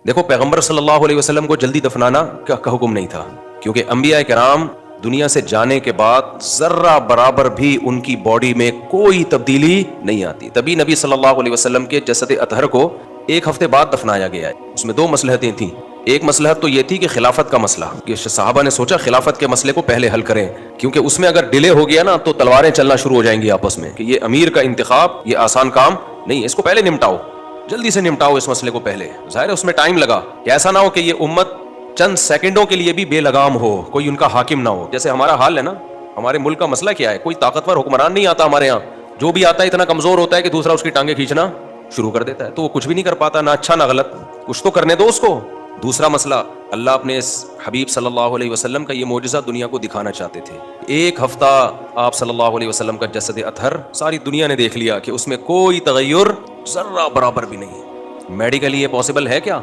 देखो, पैगंबर सल्लल्लाहु अलैहि वसल्लम को जल्दी दफनाना का हुक्म नहीं था, क्योंकि अंबिया किराम दुनिया से जाने के बाद जर्रा बराबर भी उनकी बॉडी में कोई तब्दीली नहीं आती। तभी नबी सल्लल्लाहु अलैहि वसल्लम के जसद अतहर को एक हफ्ते बाद दफनाया गया है। उसमें दो मसलहतें थीं। एक मसलहत तो ये थी कि खिलाफत का मसला, कि सहाबा ने सोचा खिलाफत के मसले को पहले हल करें, क्योंकि उसमें अगर डिले हो गया ना तो तलवारें चलना शुरू हो जाएंगी आपस में कि ये अमीर का इंतखाब ये आसान काम नहीं है, इसको पहले निपटाओ, जल्दी से निपटाओ इस मसले को पहले। जाहिर है उसमें टाइम लगा कि ऐसा ना हो कि ये उम्मत चंद सेकंडों के लिए भी बेलगाम हो, कोई उनका हाकिम ना हो। जैसे हमारा हाल है ना, हमारे मुल्क का मसला क्या है, कोई ताकतवर हुक्मरान नहीं आता हमारे यहाँ। जो भी आता है इतना कमजोर होता है कि दूसरा उसकी टांगे खींचना शुरू कर देता है, तो वो कुछ भी नहीं कर पाता, ना अच्छा ना गलत, कुछ तो करने दो उसको। दूसरा मसला, अल्लाह अपने इस हबीब सल्लल्लाहु अलैहि वसल्लम का ये मौजज़ा दुनिया को दिखाना चाहते थे। एक हफ्ता आप सल्लल्लाहु अलैहि वसल्लम का जसद अतहर सारी दुनिया ने देख लिया कि उसमें कोई तगय्युर जर्रा बराबर भी नहीं। मेडिकली ये पॉसिबल है क्या?